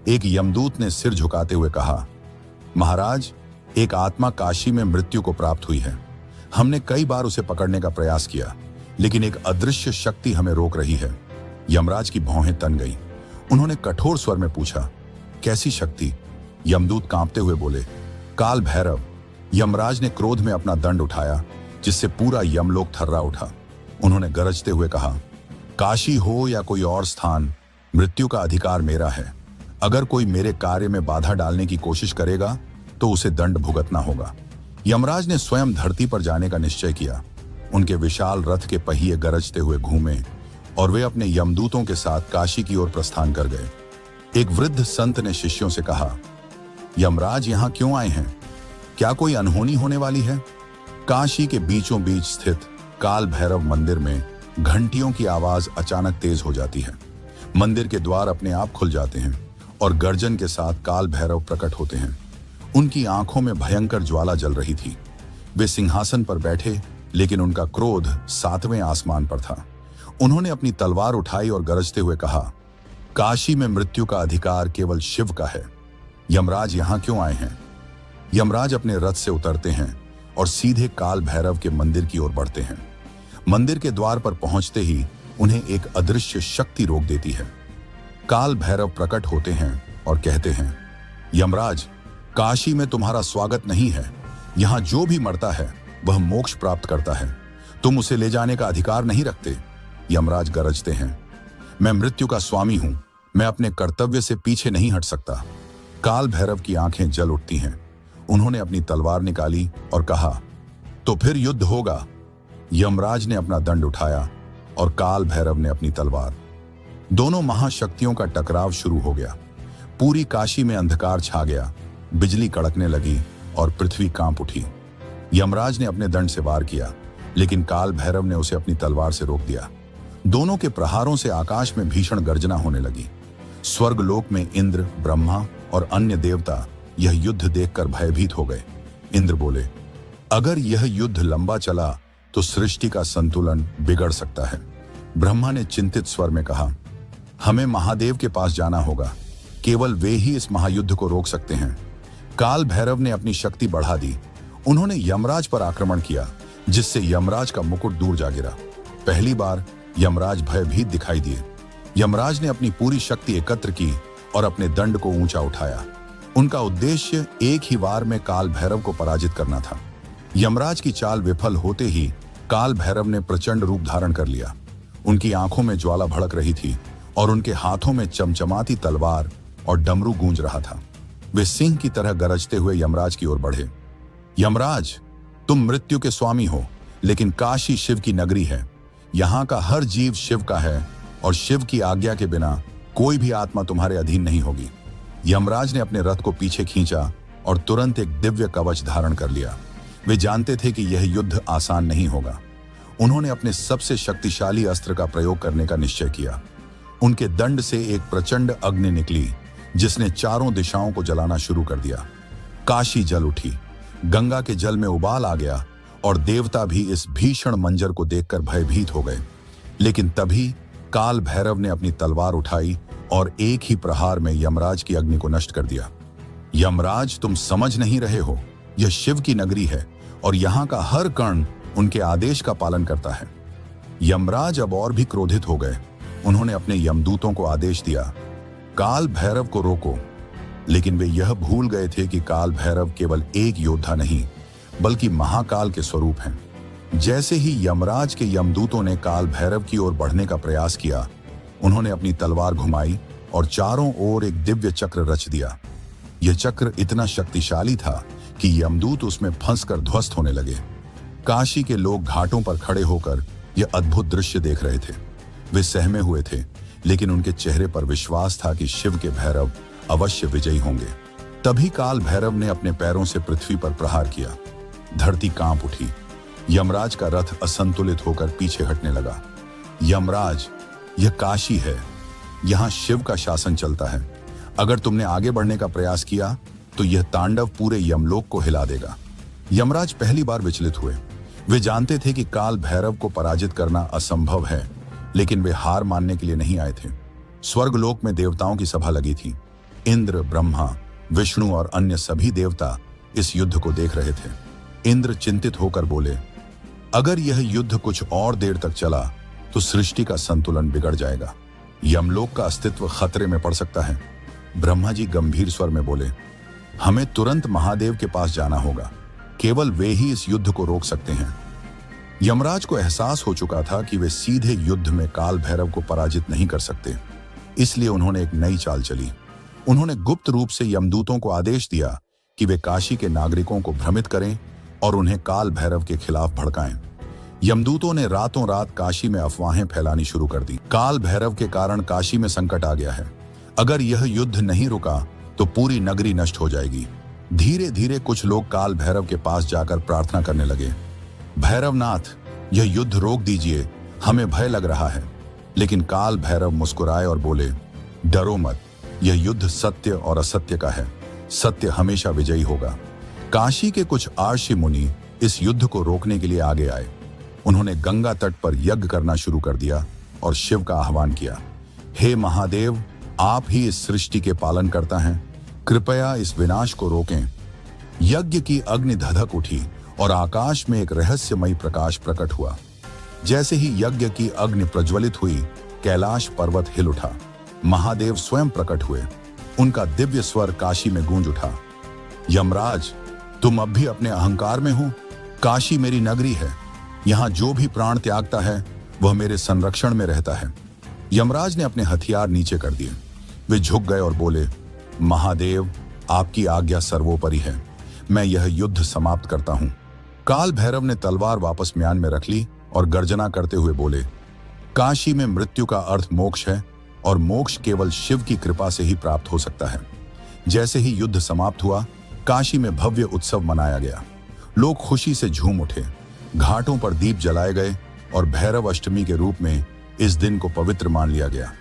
एक यमदूत ने सिर झुकाते हुए कहा, महाराज, एक आत्मा काशी में मृत्यु को प्राप्त हुई है। हमने कई बार उसे पकड़ने का प्रयास किया, लेकिन एक अदृश्य शक्ति हमें रोक रही है। यमराज की भौहें तन गई। उन्होंने कठोर स्वर में पूछा, कैसी शक्ति? यमदूत कांपते हुए बोले, काल भैरव। यमराज ने क्रोध में अपना दंड उठाया, जिससे पूरा यमलोक थर्रा उठा। उन्होंने गरजते हुए कहा, काशी हो या कोई और स्थान, मृत्यु का अधिकार मेरा है। अगर कोई मेरे कार्य में बाधा डालने की कोशिश करेगा तो उसे दंड भुगतना होगा। यमराज ने स्वयं धरती पर जाने का निश्चय किया। उनके विशाल रथ के पहिए गरजते हुए घूमे और वे अपने यमदूतों के साथ काशी की ओर प्रस्थान कर गए। एक वृद्ध संत ने शिष्यों से कहा, यमराज यहाँ क्यों आए हैं? क्या कोई अनहोनी होने वाली है? काशी के बीचों बीच स्थित काल भैरव मंदिर में घंटियों की आवाज अचानक तेज हो जाती है। मंदिर के द्वार अपने आप खुल जाते हैं और गर्जन के साथ काल भैरव प्रकट होते हैं। उनकी आंखों में भयंकर ज्वाला जल रही थी। वे सिंहासन पर बैठे, लेकिन उनका क्रोध 7वें आसमान पर था। उन्होंने अपनी तलवार उठाई और गरजते हुए कहा, काशी में मृत्यु का अधिकार केवल शिव का है। यमराज यहाँ क्यों आए हैं? यमराज अपने रथ से उतरते हैं और सीधे काल भैरव के मंदिर की ओर बढ़ते हैं। मंदिर के द्वार पर पहुंचते ही उन्हें एक अदृश्य शक्ति रोक देती है। काल भैरव प्रकट होते हैं और कहते हैं, यमराज, काशी में तुम्हारा स्वागत नहीं है। यहाँ जो भी मरता है वह मोक्ष प्राप्त करता है। तुम उसे ले जाने का अधिकार नहीं रखते। यमराज गरजते हैं, मैं मृत्यु का स्वामी हूं। मैं अपने कर्तव्य से पीछे नहीं हट सकता। काल भैरव की आंखें जल उठती हैं। उन्होंने अपनी तलवार निकाली और कहा, तो फिर युद्ध होगा। यमराज ने अपना दंड उठाया और काल भैरव ने अपनी तलवार। दोनों महाशक्तियों का टकराव शुरू हो गया। पूरी काशी में अंधकार छा गया। बिजली कड़कने लगी और पृथ्वी कांप उठी। यमराज ने अपने दंड से वार किया, लेकिन काल भैरव ने उसे अपनी तलवार से रोक दिया। दोनों के प्रहारों से आकाश में भीषण गर्जना होने लगी। स्वर्गलोक में इंद्र, ब्रह्मा और अन्य देवता यह युद्ध देखकर भयभीत हो गए। इंद्र बोले, अगर यह युद्ध लंबा चला तो सृष्टि का संतुलन बिगड़ सकता है। ब्रह्मा ने चिंतित स्वर में कहा, हमें महादेव के पास जाना होगा। केवल वे ही इस महायुद्ध को रोक सकते हैं। काल भैरव ने अपनी शक्ति बढ़ा दी। उन्होंने यमराज पर आक्रमण किया, जिससे यमराज का मुकुट दूर जा गिरा। पहली बार यमराज भयभीत दिखाई दिए। यमराज ने अपनी पूरी शक्ति एकत्र की और अपने दंड को ऊंचा उठाया। उनका उद्देश्य एक ही वार में काल भैरव को पराजित करना था। यमराज की चाल विफल होते ही काल भैरव ने प्रचंड रूप धारण कर लिया। उनकी आंखों में ज्वाला भड़क रही थी और उनके हाथों में चमचमाती तलवार और डमरू गूंज रहा था। वे सिंह की तरह गरजते हुए यमराज की ओर बढ़े। यमराज, तुम मृत्यु के स्वामी हो, लेकिन काशी शिव की नगरी है। यहाँ का हर जीव शिव का है और शिव की आज्ञा के बिना कोई भी आत्मा तुम्हारे अधीन नहीं होगी। यमराज ने अपने रथ को पीछे खींचा और तुरंत एक दिव्य कवच धारण कर लिया। वे जानते थे कि यह युद्ध आसान नहीं होगा। उन्होंने अपने सबसे शक्तिशाली अस्त्र का प्रयोग करने का निश्चय किया। उनके दंड से एक प्रचंड अग्नि निकली, जिसने चारों दिशाओं को जलाना शुरू कर दिया। काशी जल उठी, गंगा के जल में उबाल आ गया और देवता भी इस भीषण मंजर को देखकर भयभीत हो गए। लेकिन तभी काल भैरव ने अपनी तलवार उठाई और एक ही प्रहार में यमराज की अग्नि को नष्ट कर दिया। यमराज, तुम समझ नहीं रहे हो। यह शिव की नगरी है और यहाँ का हर कण उनके आदेश का पालन करता है। यमराज अब और भी क्रोधित हो गए। उन्होंने अपने यमदूतों को आदेश दिया, काल भैरव को रोको। लेकिन वे यह भूल गए थे कि काल भैरव केवल एक योद्धा नहीं, बल्कि महाकाल के स्वरूप हैं। जैसे ही यमराज के यमदूतों ने काल भैरव की ओर बढ़ने का प्रयास किया, उन्होंने अपनी तलवार घुमाई और चारों ओर एक दिव्य चक्र रच दिया। यह चक्र इतना शक्तिशाली था कि यमदूत उसमें फंसकर ध्वस्त होने लगे। काशी के लोग घाटों पर खड़े होकर यह अद्भुत दृश्य देख रहे थे। वे सहमे हुए थे, लेकिन उनके चेहरे पर विश्वास था कि शिव के भैरव अवश्य विजयी होंगे। तभी काल भैरव ने अपने पैरों से पृथ्वी पर प्रहार किया। धरती कांप उठी। यमराज का रथ असंतुलित होकर पीछे हटने लगा। यमराज, यह काशी है। यहाँ शिव का शासन चलता है। अगर तुमने आगे बढ़ने का प्रयास किया तो यह तांडव पूरे यमलोक को हिला देगा। यमराज पहली बार विचलित हुए। वे जानते थे कि काल भैरव को पराजित करना असंभव है, लेकिन वे हार मानने के लिए नहीं आए थे। स्वर्गलोक में देवताओं की सभा लगी थी। इंद्र, ब्रह्मा, विष्णु और अन्य सभी देवता इस युद्ध को देख रहे थे। इंद्र चिंतित होकर बोले, अगर यह युद्ध कुछ और देर तक चला तो सृष्टि का संतुलन बिगड़ जाएगा, यमलोक का अस्तित्व खतरे में पड़ सकता है। ब्रह्मा जी गंभीर स्वर में बोले, हमें तुरंत महादेव के पास जाना होगा, केवल वे ही इस युद्ध को रोक सकते हैं। यमराज को एहसास हो चुका था कि वे सीधे युद्ध में काल भैरव को पराजित नहीं कर सकते, इसलिए उन्होंने एक नई चाल चली। उन्होंने गुप्त रूप से यमदूतों को आदेश दिया कि वे काशी के नागरिकों को भ्रमित करें और उन्हें काल भैरव के खिलाफ भड़काएं। यमदूतों ने रातों रात काशी में अफवाहें फैलानी शुरू कर दी। काल भैरव के कारण काशी में संकट आ गया है, अगर यह युद्ध नहीं रुका तो पूरी नगरी नष्ट हो जाएगी। धीरे धीरे कुछ लोग काल भैरव के पास जाकर प्रार्थना करने लगे, भैरवनाथ, यह युद्ध रोक दीजिए, हमें भय लग रहा है। लेकिन काल भैरव मुस्कुराए और बोले, डरो मत, यह युद्ध सत्य और असत्य का है, सत्य हमेशा विजयी होगा। काशी के कुछ आर्षि मुनि इस युद्ध को रोकने के लिए आगे आए। उन्होंने गंगा तट पर यज्ञ करना शुरू कर दिया और शिव का आह्वान किया, हे महादेव, आप ही इस सृष्टि के पालन करता हैं, कृपया इस विनाश को रोकें। यज्ञ की अग्नि धधक उठी और आकाश में एक रहस्यमयी प्रकाश प्रकट हुआ। जैसे ही यज्ञ की अग्नि प्रज्वलित हुई, कैलाश पर्वत हिल उठा। महादेव स्वयं प्रकट हुए। उनका दिव्य स्वर काशी में गूंज उठा, यमराज, तुम अब भी अपने अहंकार में हो। काशी मेरी नगरी है, यहाँ जो भी प्राण त्यागता है वह मेरे संरक्षण में रहता है। यमराज ने अपने हथियार नीचे कर दिए। वे झुक गए और बोले, महादेव, आपकी आज्ञा सर्वोपरि है, मैं यह युद्ध समाप्त करता हूं। काल भैरव ने तलवार वापस म्यान में रख ली और गर्जना करते हुए बोले, काशी में मृत्यु का अर्थ मोक्ष है और मोक्ष केवल शिव की कृपा से ही प्राप्त हो सकता है। जैसे ही युद्ध समाप्त हुआ, काशी में भव्य उत्सव मनाया गया। लोग खुशी से झूम उठे, घाटों पर दीप जलाए गए और भैरव अष्टमी के रूप में इस दिन को पवित्र मान लिया गया।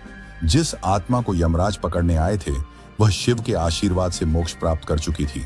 जिस आत्मा को यमराज पकड़ने आए थे, वह शिव के आशीर्वाद से मोक्ष प्राप्त कर चुकी थी।